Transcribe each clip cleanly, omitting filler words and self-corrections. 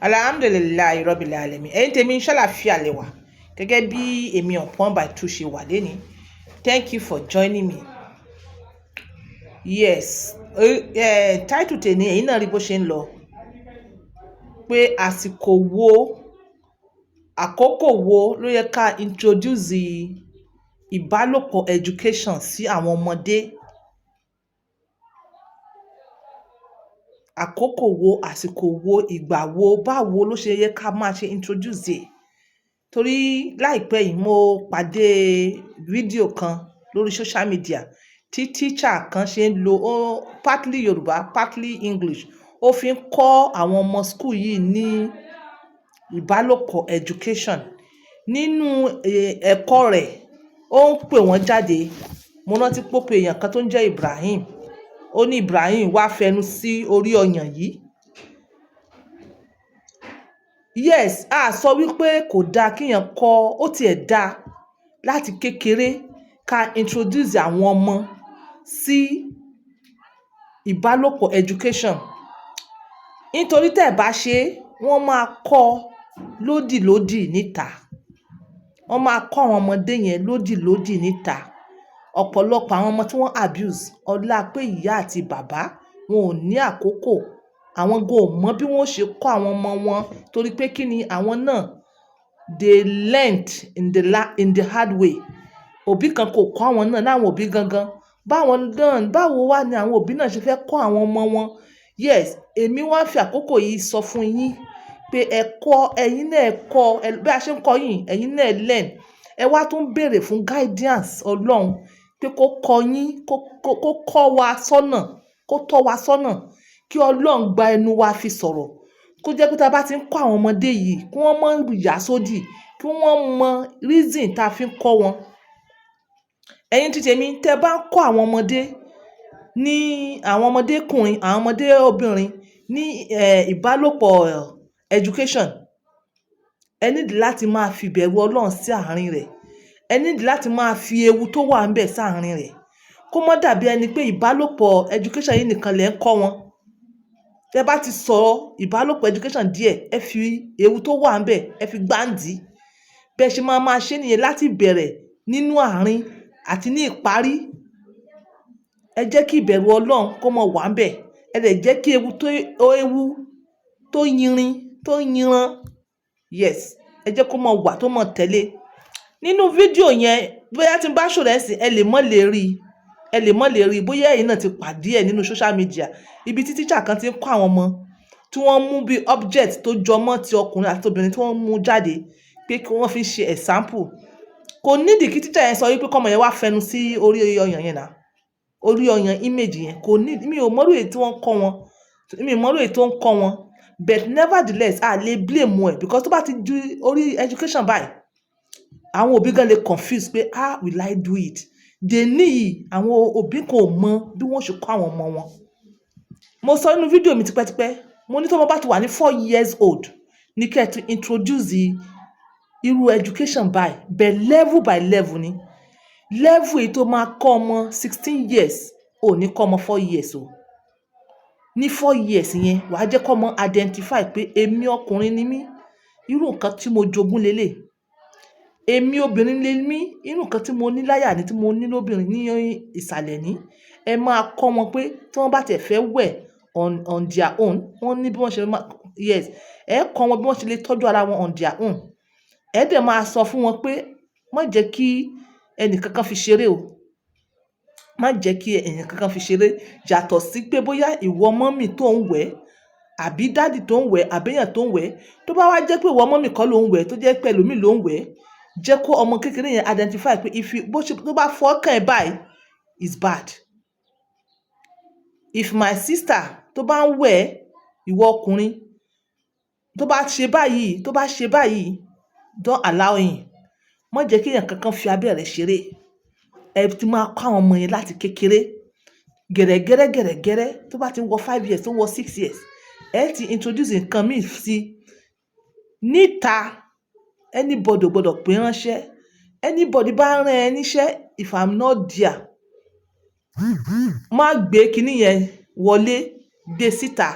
Alhamdulillahi rabbil alamin. Ẹ̀yin tèmi ṣàlàáfíà lẹ wà gẹ́gẹ́ bí èmi ọ̀pọ̀n by two ṣe wà lẹ́ni. Thank you for joining me. Yes, title tèmi ẹ̀yin náà rí bó ṣe ń lọ pé àkókò wo ló yẹ ká introduce ìbálòpọ̀ education sí àwọn ọmọdé. Àkókò wo, àsìkò wo, ìgbà wo, báwo ló ṣe yẹ ká máa ṣe introduce ẹ̀. Torí láìpẹ́ yìí mo pàdé fídíò kan lórí social media tí teacher kan ṣe ń lo partly Yorùbá partly English ó fi ń kọ́ àwọn ọmọ school yìí ní ìbálòpọ̀ education. Nínú ẹ̀kọ́ rẹ̀ ó ń pè wọ́n jáde. Mo rántí pé ó pe èèyàn kan tó ń jẹ́ Ibrahim. Ó ní Ibrahim wá fẹnu sí orí ọyàn yìí. Yes, a sọ wípé kò dáa kíyàn kọ́, ó tiẹ̀ dáa láti kékeré ká introduce àwọn ọmọ sí ìbálòpọ̀ education. Nítorí tẹ́ ẹ bá ṣe wọ́n máa kọ́ lódìlódì níta. Wọ́n máa kọ́ àwọn ọmọdé yẹn lódìlódì níta. Ọ̀pọ̀lọpọ̀ àwọn ọmọ tí wọ́n abuse ọlá pé ìyá àti bàbá wọn ò ní àkókò. Àwọn gan ò mọ bí wọ́n ṣe kọ́ àwọn ọmọ wọn torí pé kí ni àwọn náà they learnt in the hard way. Òbí kan kò kọ́ àwọn náà láwọn òbí gangan. Báwo wá ni àwọn òbí náà ṣe fẹ́ kọ́ àwọn ọmọ wọn. Yes, èmi wá fi àkókò yìí sọ fún yín pé ẹ̀yin náà bí a ṣe ń kọ́ yín ẹ̀yin náà learn. Ẹ wá tún béèrè fún guidance Ọlọ́run pé kó kọ́ yín kó kọ́ wa sọ́nà kó tọ́ wa sọ́nà kí Ọlọ́run gba ẹnu wa fi sọ̀rọ̀. Kó jẹ́ pé tá a bá ti ń kọ́ àwọn ọmọdé yìí kí wọ́n mọ yà sódì kí wọ́n mọ reason tá a fi ń kọ́ wọn. Ẹ̀yin tí tèmi tẹ́ bá ń kọ́ àwọn ọmọdé ní àwọn ọmọdékùnrin àwọn ọmọdé obìnrin ní ìbálòpọ̀ education. Ẹ need láti máa fi ìbẹ̀rù Ọlọ́run sí àárín rẹ̀. Ẹ need láti máa fi ewu tó wà ńbẹ̀ sí àárín rẹ̀. Kó má dàbí ẹni pé ìbálòpọ̀ education yìí nìkan lẹ̀ ń kọ́ wọn. Tẹ́ bá ti sọ ìbálòpọ̀ education díẹ̀ ẹ fi ewu tó wà ńbẹ̀ ẹ fi gbáǹdì. Bẹ́ẹ̀ ṣe máa ṣe nìyẹn láti bẹ̀rẹ̀ nínú àárín àti ní ìparí. Ẹ jẹ́ kí ìbẹ̀rù Ọlọ́run kó mọ wà ńbẹ̀. Ẹ dẹ̀ jẹ́ kí ewu tó yinran yes ẹ jẹ́ kó mọ wà tó mọ tẹ̀lé. Nínú fídíò yẹn bóyá tí n bá show rẹ̀ sí ẹ lè mọ̀ lè rí bóyá ẹ̀yin náà ti pàdé ẹ̀ nínú social media ibi tí teacher kan ti ń kọ́ àwọn ọmọ tí wọ́n mú bí object tó jọmọ́ ti ọkùnrin àti obìnrin tí wọ́n mú jáde pé kí wọ́n fi ṣe example. Kò nídìí kí teacher yẹn sọ wípé kọ́mọ yẹn wá fẹnu sí orí ọyàn yẹn náà orí ọyàn image yẹn kò ní mi ò mọ̀rú èyí tí wọ́n kọ́ wọn mi ò mọ̀rú èyí tó ń kọ́ wọn but nevertheless a lè blame ẹ̀ because tó bá ti ju orí education báyìí àwọn òbí gan lè confuse pé will I do it. Dè níyì àwọn òbí kò mọ bí wọ́n ṣe kọ́ àwọn ọmọ wọn. Mo sọ nínú fídíò mi tipẹ́tipẹ́ mo ní tó ọmọ bá ti wà ní 4 years old ní kẹ́ ẹ ti introduce irú education báyìí but level by level ni. Level èyí tó máa kọ́ ọmọ 16 years ò ní kọ́ ọmọ 4 years o. Ní 4 years yẹn wàá jẹ́ kọ́ ọmọ identify pé èmi ọkùnrin ni mí irú nǹkan tí mo jogún lélẹ̀. Èmi obìnrin lè mí irú nǹkan tí mo ní láyà ni tí mo ní lóbìnrin ní ìsàlẹ̀ ní. Ẹ máa kọ́ wọn pé tí wọ́n bá tẹ̀ fẹ́ wẹ̀ on their own wọ́n ní bí wọ́n ṣe máa yes ẹ kọ́ wọn bí wọ́n ṣe lè tọ́jú ara wọn on their own. Ẹ dẹ̀ máa sọ fún wọn pé má jẹ́ kí ẹnìkankan fi ṣeré o. Má jẹ́ kí ẹnìkankan fi ṣeré yàtọ̀ sí pé bóyá ìwọ mọ́mì tó ń wẹ̀ àbí dádì tó ń wẹ̀ àbí èèyàn tó ń wẹ̀ tó bá wá jẹ́ pé ìwọ mọ́mì kọ́ ló ń wẹ̀ tó jẹ́ pé ẹlòmíì ló ń wẹ̀ jẹ́ kó ọmọ kékeré yẹn identify pé tó bá fọ́ ọkàn ẹ̀ báyìí is bad. If my sister tó bá ń wẹ̀ ìwọ ọkùnrin tó bá ṣe báyìí don't allow him. Má jẹ́ kí èèyàn kankan fi abẹ́ rẹ̀ ṣeré. Ẹ ti máa kọ́ àwọn ọmọ yẹn láti kékeré gẹ̀rẹ́gẹ́rẹ́ tó bá ti wọ 5 years tó wọ 6 years ẹ ti introduce nǹkan míì sí níta. Anybody ò gbọdọ̀ pè ránṣẹ́. Anybody bá rán ẹ níṣẹ́ if I'm not there má gbé kinní yẹn wọlé gbé síta.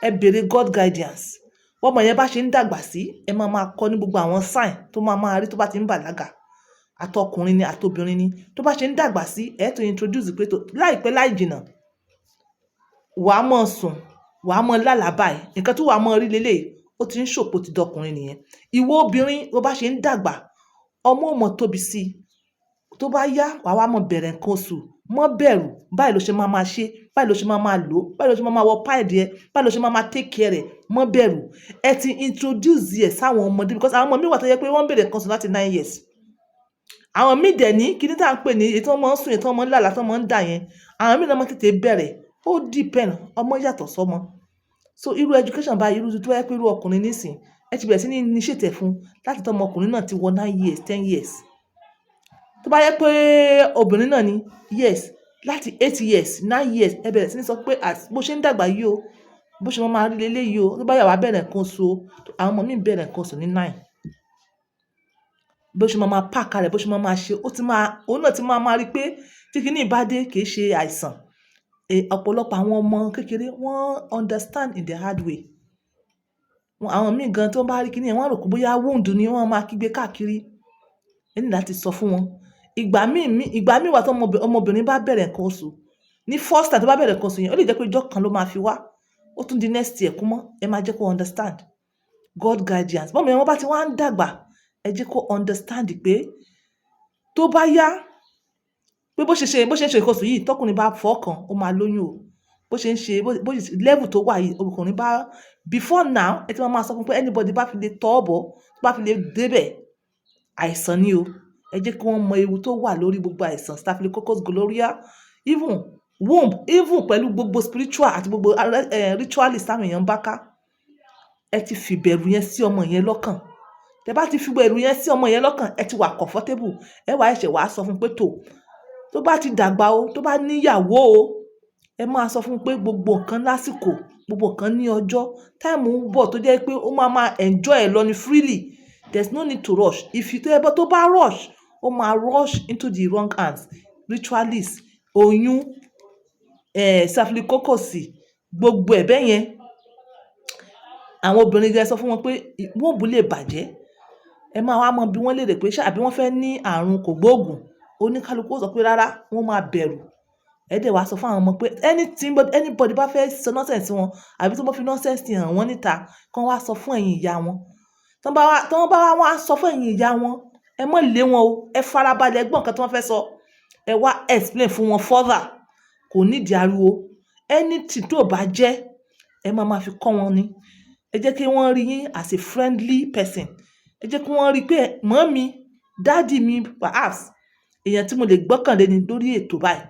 Ẹ béèrè God guidance. bọ́mọ yẹn bá ṣe ń dàgbà sí ẹ máa kọ́ ní gbogbo àwọn sign tó máa rí tó bá ti ń bàlágà, àtọkùnrin ni àtobìnrin ni, tó bá ṣe ń dàgbà sí ẹ tó introduce pé tó láìpẹ́ láì jìnnà wàá mọ̀ sùn, wàá mọ̀ lálàá báyìí, nǹkan tó wàá mọ̀ rí lélẹ̀ ó ti ń ṣòpó ti dọkùnrin nìyẹn. Ìwọ obìnrin bó bá ṣe ń dàgbà ọmọ ò mọ̀ tóbi sí i, tó bá yá wàá wá mọ̀ bẹ̀rẹ̀ nǹkan oṣù, mọ́ bẹ̀rù, báyìí ló ṣe máa ṣe, báyìí ló ṣe máa lò, báyìí ló ṣe máa wọ páìdì ẹ, báyìí ló ṣe máa take care rẹ̀, mọ́ bẹ̀rù. Ẹ ti introduce ẹ sáwọn ọmọdé because àwọn ọmọ mi wà tó yẹ pé wọ́n bẹ̀rẹ̀ nǹkan oṣù láti 9 years. Àwọn míì dẹ̀ ní kí ní tá à ń pè ní èyí tí wọ́n máa ń sùn, èyí tí wọ́n máa ń lálàá, tí wọ́n máa ń dà yẹn, àwọn míì náà máa tètè bẹ̀rẹ̀, ó depend, ọmọ yàtọ̀ sọ́mọ. So irú education báyìí, irú tó yẹ pé irú ọkùnrin nísìn ẹ ti bẹ̀rẹ̀ sí ní initiate fún láti tọ́ ọmọkùnrin náà ti wọ 9 years 10 years. Tó bá yẹ pé obìnrin náà ni yes láti 8 years 9 years ẹ bẹ̀rẹ̀ sí ní sọ pé bó ṣe ń dàgbà yìí o, bó ṣe máa rí leléyìí o, tó bá yà wá bẹ̀rẹ̀ nǹkan oṣù o, àwọn ọmọ mi bẹ̀rẹ̀ nǹkan oṣù ní 9. Bó ṣe máa pàkà rẹ̀, bó ṣe máa ṣe, òun náà ti máa rí pé tí kinní bá dé kì í ṣe àìsàn. Ọ̀pọ̀lọpọ̀ àwọn ọmọ kékeré wọ́n understand in the hard way. Àwọn míì gan tó bá rí kinní yẹn wọ́n rò pé bóyá wound ni wọ́n máa kígbe káàkiri. Ẹ ní láti sọ fún wọn. Ìgbà míì wà tó ọmọbìnrin bá bẹ̀rẹ̀ nǹkan oṣù ní first time tó bá bẹ̀rẹ̀ nǹkan oṣù yẹn ó lè jẹ́ pé ọjọ́ kan ló máa fi wá, ó tún di next year kú mọ́, ẹ máa jẹ́ kó understand God guidance. Bọ́mọ yẹn wọ́n bá ti wá ń dàgbà ẹ jẹ́ kó understand pé tó bá yá pé bó ṣe ń ṣe nǹkan oṣù yìí tọkùnrin bá fọ́ọ̀kan ó máa lóyún o, bó ṣe ń ṣe level tó wà yìí ọkùnrin bá before now ẹ ti máa sọ fún pé anybody bá fi lè tọ́ ọ̀bọ̀ tó bá fi lè débẹ̀ àìsàn ni o. Ẹ jẹ́ kí wọ́n mọ ewu tó wà lórí gbogbo àìsàn staphylococcus gonorrhea, even womb, even pẹ̀lú gbogbo spiritual àti gbogbo ritualist táwọn èèyàn bá ká. Ẹ ti fi bẹ̀rù yẹn sí ọmọ yẹn lọ́kàn. Tẹ́ bá ti fi bẹ̀rù yẹn sí ọmọ yẹn lọ́kàn ẹ ti wà comfortable. Ẹ wá ẹ̀ṣẹ̀ wàá sọ fún pé tó bá ti dàgbà o, tó bá níyàwó o, ẹ máa sọ fún pé gbogbo nǹkan lásìkò, gbogbo nǹkan ní ọjọ́, táìmù ń bọ̀ tó jẹ́ pé ó máa enjoy ẹ lọ ní freely. There's no need to rush. Tó bá rush ó máa rush into the wrong hands. Ritualist, oyún, staphylococcus, gbogbo ẹ̀ bẹ́ẹ̀ yẹn. Àwọn obìnrin gẹ́gẹ́ sọ fún wọn pé wọ́n bù lè bàjẹ́. Ẹ máa wá mọ bí wọ́n lè rè pé àbí wọ́n fẹ́ ní àrùn kògbóògùn. Oníkálukú sọ pé rárá wọ́n máa bẹ̀rù. Ẹ dẹ̀ wá sọ fún àwọn ọmọ pé anybody bá fẹ́ sọ nonsense wọn àbí tó bá fi nonsense hàn wọ́n níta kán wá sọ fún ẹ̀yin ìyá wọn. Tí wọ́n bá wá sọ fún ẹ̀yin ìyá wọn ẹ mọ̀ lé wọn o, ẹ farabalẹ̀ gbọ́ nǹkan tí wọ́n fẹ́ sọ, ẹ wá explain fún wọn further. Kò nídìí ariwo. Anything tó bá jẹ́ ẹ máa fi kọ́ wọn ni. Ẹ jẹ́ kí wọ́n rí yín as a friendly person. Ẹ jẹ́ kí wọ́n rí pé mọ́mí dáàdì mi perhaps èèyàn tí mo lè gbọ́kànlé ni lórí ètò báyìí.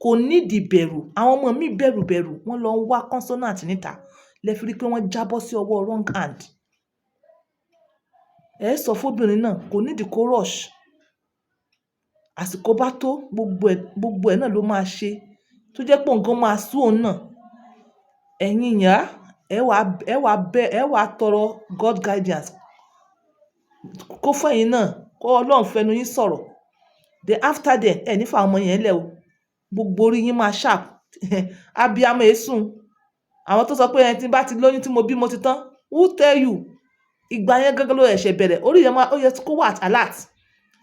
Kò nídìí bẹ̀rù. Àwọn ọmọ mi bẹ̀rù wọ́n lọ ń wá consonant níta lẹ fi rí pé wọ́n jábọ́ sí ọwọ́ wrong hand. Ẹ sọ fóbìnrin náà kò nídìí kó rush. Àsìkò bá tó gbogbo ẹ̀ náà ló máa ṣe tó jẹ́ pé nǹkan máa sú òun náà. Ẹ̀yin ìyá ẹ wá tọrọ God guidance kó fún ẹ̀yin náà, kó Ọlọ́run fẹnu yín sọ̀rọ̀. Then after then ẹ nífà ọmọ yẹn lẹ̀ o, gbogbo orí yín máa sharp. Abiyamọ èsùn. Àwọn tó sọ pé ẹni tí bá ti lóyún tí mo bí mo ti tán, who tell you? Ìgbà yẹn gẹ́gẹ́ ló ẹ̀ṣẹ̀ bẹ̀rẹ̀, orí yẹn ó yẹ kó wà alert.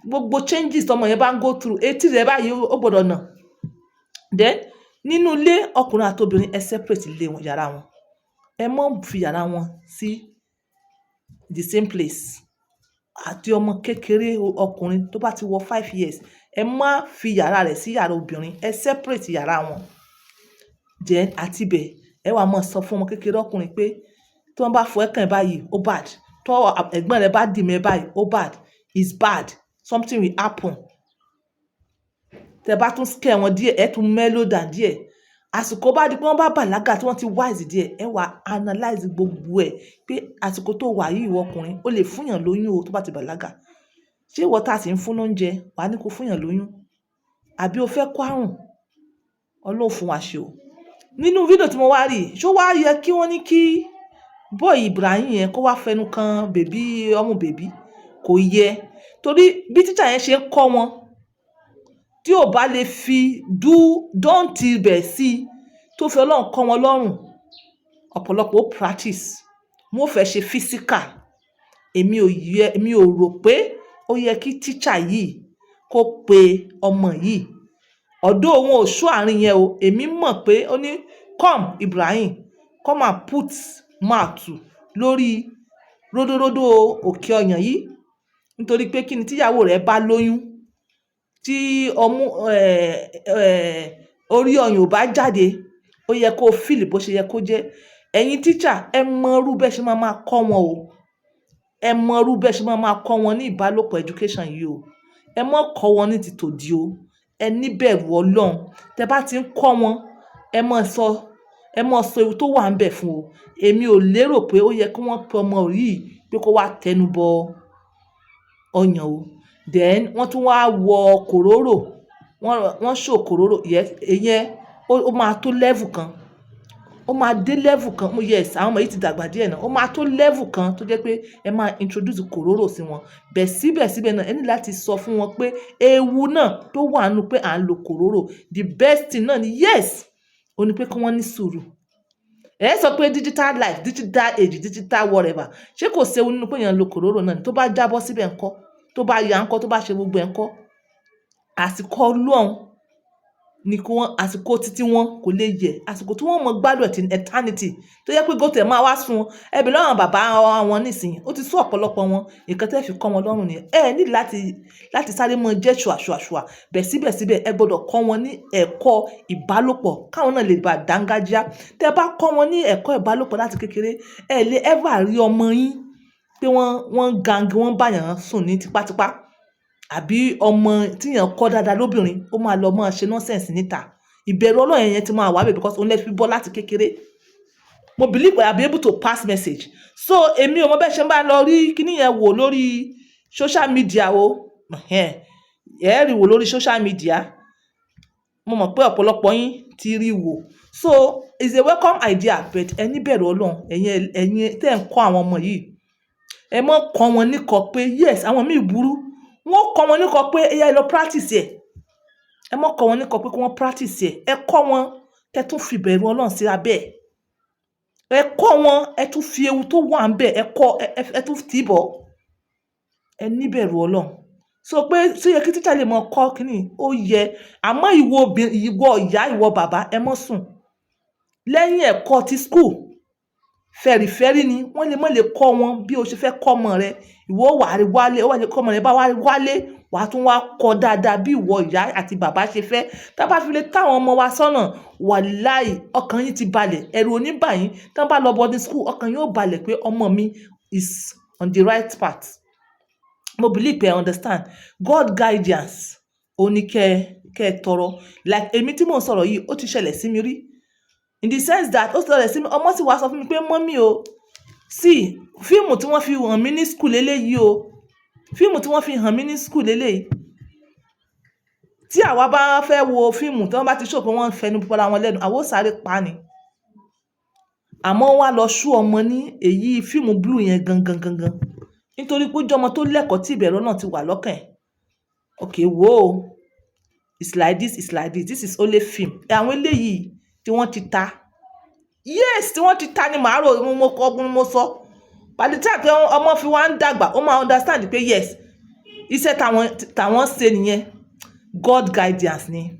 Gbogbo changes tọmọ yẹn bá ń go through etí rẹ̀ báyìí ó gbọ́dọ̀ nà. Then nínú ilé ọkùnrin àti obìnrin ẹ separate ilé wọn, yàrá wọn. Ẹ mọ́ fi yàrá wọn sí the same place. Àti ọmọ kékeré ọkùnrin tó bá ti wọ 5 years ẹ má fi yàrá rẹ̀ sí yàrá obìnrin, ẹ separate yàrá wọn. Then àti bẹ̀ ẹ wá mọ̀ sọ fún ọmọ kékeré ọkùnrin pé tí wọ́n bá fọ ẹ̀kàn báyìí ó bad, tó ẹ̀gbọ́n rẹ̀ bá dì mí báyìí ó bad, it's bad, something will happen. Tẹ́ bá tún scare wọn díẹ̀ ẹ tún mellow down díẹ̀. Àsìkò bá di pé wọ́n bá bàlágà tí wọ́n ti wise díẹ̀ ẹ wá analyze gbogbo ẹ̀ pé àsìkò tó wà yìí ìwọ ọkùnrin ó lè fúnyàn lóyún o tó bá ti bàlágà. Ṣé ìwọ tá sì ń fún lóúnjẹ wàá ní kó fúnyàn lóyún? Àbí o fẹ́ kó àrùn? Ọlọ́run fún wa ṣe o. Nínú fídíò tí mo wá rí ṣó wá yẹ kí wọ́n ní kí boy Ibrahim yẹn kó wá fẹnu kan ọmọ bèbí? Kò yẹ. Torí bí teacher yẹn ṣe ń kọ́ wọn tí ò bá lè fi dọ́ǹtì bẹ̀ sí tó fi Ọlọ́run kọ́ wọn lọ́rùn, ọ̀pọ̀lọpọ̀ ó practice wọ́n fẹ́ ṣe physical. Èmi ò rò pé ó yẹ kí teacher yìí kó pe ọmọ yìí. Although wọn ò show àárín yẹn o, èmi mọ̀ pé ó ní come Ibrahim, come and put mouth lórí ródóródó òkè ọyàn yìí, nítorí pé kí ni tíyàwó rẹ̀ bá lóyún, tí orí ọyàn ò bá jáde, ó yẹ kó feel bó ṣe yẹ kó jẹ́. Ẹ̀yin teacher, ẹ mọ irú bẹ́ẹ̀ ṣe máa kọ́ wọn o. Ẹ mọ irú bẹ́ẹ̀ ṣe máa kọ́ wọn ní ìbálòpọ̀ education yìí o. Ẹ má kọ́ wọn ní ti tòdì o. Ẹ ní bẹ̀rù Ọlọ́run. Tẹ bá ti ń kọ́ wọn, ẹ má sọ ewu tó wà ńbẹ̀ fún o. Èmi ò lérò pé ó yẹ kí wọ́n pe ọmọ yìí pé kó wá tẹnu bọ ọyàn o. Then wọ́n tún wá wọ kòróró. Wọ́n show kòróró. Ìyẹn ó máa tó level kan. Ó máa dé level kan. Yes, àwọn ọmọ yìí ti dàgbà díẹ̀ náà. Ó máa tó level kan tó jẹ́ pé ẹ máa introduce kòróró sí wọn. Bẹ̀ síbẹ̀síbẹ̀ náà ẹ ní láti sọ fún wọn pé ewu náà tó wà nínú pé à ń lo kòróró. The best thing náà ni yes, ó ní pé kí wọ́n ní sùúrù. Ẹ sọ pé digital life, digital age, digital whatever. Ṣé kò séwu nínú pé èèyàn lo kòróró náà ni? Tó bá jábọ́ síbẹ̀ ńkọ́? Tó bá ya ńkọ́? Tó bá ṣe gbogbo ẹ̀ ńkọ́? Àsìkò Ọlọ́run ni kí wọ́n, àsìkò títí wọn kò lè yẹ. Àsìkò tí wọ́n mọ gbádùn ẹ̀ till eternity. Tó yẹ pé gòtẹ̀ máa wá sun ẹbí lọ́rùn bàbá wọn nísìnyí. Ó ti sú ọ̀pọ̀lọpọ̀ wọn. Nǹkan tẹ́ fi kọ́ wọn lọ́rùn nìyẹn. Ẹ ní láti sáré mọ jẹ́ ṣùàṣùàṣùà. Bẹ̀ síbẹ̀síbẹ̀ ẹ gbọdọ̀ kọ́ wọn ní ẹ̀kọ́ ìbálòpọ̀ káwọn náà lè bá dángájíá. Tẹ bá kọ́ wọn ní ẹ̀kọ́ ìbálòpọ̀ láti kékeré, ẹ lè ever rí ọmọ yín pé wọ́n gangi, wọ́n bá yàn sùn ní tipátipá. Àbí ọmọ tíyàn kọ́ dáadáa lóbìnrin, ó máa lọ máa ṣe nonsense níta. Ìbẹ̀rù Ọlọ́run yẹn ti máa wà bẹ́ẹ̀ because òun lè fi bọ́ láti kékeré. Mo believe I be able to pass message. So èmi ò mọ bẹ́ẹ̀ ṣe ń bá lọ rí kíní yẹn wò lórí social media o. Ẹ rí wò lórí social media. Mo mọ̀ pé ọ̀pọ̀lọpọ̀ yín ti rí wò. So it's a welcome idea, but ẹ ní bẹ̀rù Ọlọ́run. Ẹ̀yin tẹ́ ń kọ́ àwọn ọmọ yìí. Ẹ má kọ́ wọn níkọ̀ pé yes, àwọn míì burú. Wọ́n kọ́ wọn níkọ̀ pé ẹ lọ practice ẹ̀. Ẹ má kọ́ wọn níkọ̀ pé kí wọ́n practice ẹ̀. Ẹ kọ́ wọn, ẹ tún fi bẹ̀rù Ọlọ́run sí abẹ́ ẹ̀. Ẹ kọ́ wọn, ẹ tún fi ewu tó wà ńbẹ̀, ẹ tún tì í bọ̀. Ẹ ní bẹ̀rù Ọlọ́run. So pé ṣé yẹ kí teacher lè mọ kọ́ kíní? Ó yẹ. Àmọ́ ìwọ ìyá, ìwọ bàbá, ẹ má sùn. Lẹ́yìn ẹ̀kọ́ ti school, fẹ̀rìfẹ̀rí ni wọ́n lè kọ́ wọn bí o ṣe fẹ́ kọ́ ọmọ rẹ. Ìwọ wà á wálé, ó wà lè kọ́ ọmọ rẹ bá wálé, wà á tún wá kọ́ dáadáa bí ìwọ ìyá àti bàbá ṣe fẹ́. Tá bá fi lè táwọn ọmọ wa sọ́nà, wàláì ọkàn yín ti balẹ̀. Ẹ̀rù ò ní bà yín. Tá bá lọ boarding school, ọkàn yín ó balẹ̀ pé ọmọ mi is on the right path. Mo believe pé I understand. God guidance ó ní kẹ́ tọrọ. Like èmi tí mò ń sọ̀rọ̀ yìí, ó ti ṣẹlẹ̀ sí mi rí. In the sense that ó ṣẹlẹ̀ sí mi, ọmọ sì wá sọ fún mi pé mọ́mí o, sí fíìmù tí wọ́n fi hàn mí ní school eléyìí o. Fíìmù tí wọ́n fi hàn mí ní school eléyìí. Tí àwa bá fẹ́ wo fíìmù tí wọ́n bá ti show pé wọ́n fẹnu bọ́ra wọn lẹ́nu, àwa ó sáré pa ni. Àmọ́ wá lọ show ọmọ ní èyí fíìmù blue yẹn gangan. Nítorí pé ó jẹ́ ọmọ tó lẹ́kọ̀ọ́ tí ìbẹ̀rù náà ti wà lọ́kàn ẹ̀. Okay, wo it's like this, it's like this. This is only film. Àwọn eléyìí tí wọ́n ti ta. Yes, tí wọ́n ti ta ni màá rò mo sọ. By the time ọmọ fi wá ń dàgbà, ó máa understand pé yes, iṣẹ́ tàwọn ṣe nìyẹn. God guidance ni.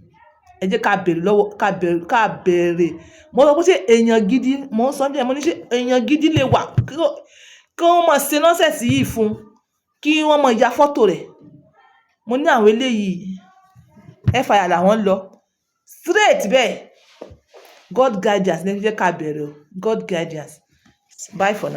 Ẹ jẹ́ ká bèrè lọ́wọ́, ká bèrè. Mo sọ pé ṣé èèyàn gidi, mo ń sọ bí ẹ, mo ní ṣé èèyàn gidi lè wà kí wọ́n máa ṣe nonsense yìí fún, kí wọ́n máa ya fọ́tò rẹ̀. Mo ní àwọn eléyìí fire làwọn lọ. Straight bẹ́ẹ̀. God guidance ní ẹ jẹ́ ká bèrè o. God guidance. Bye for now.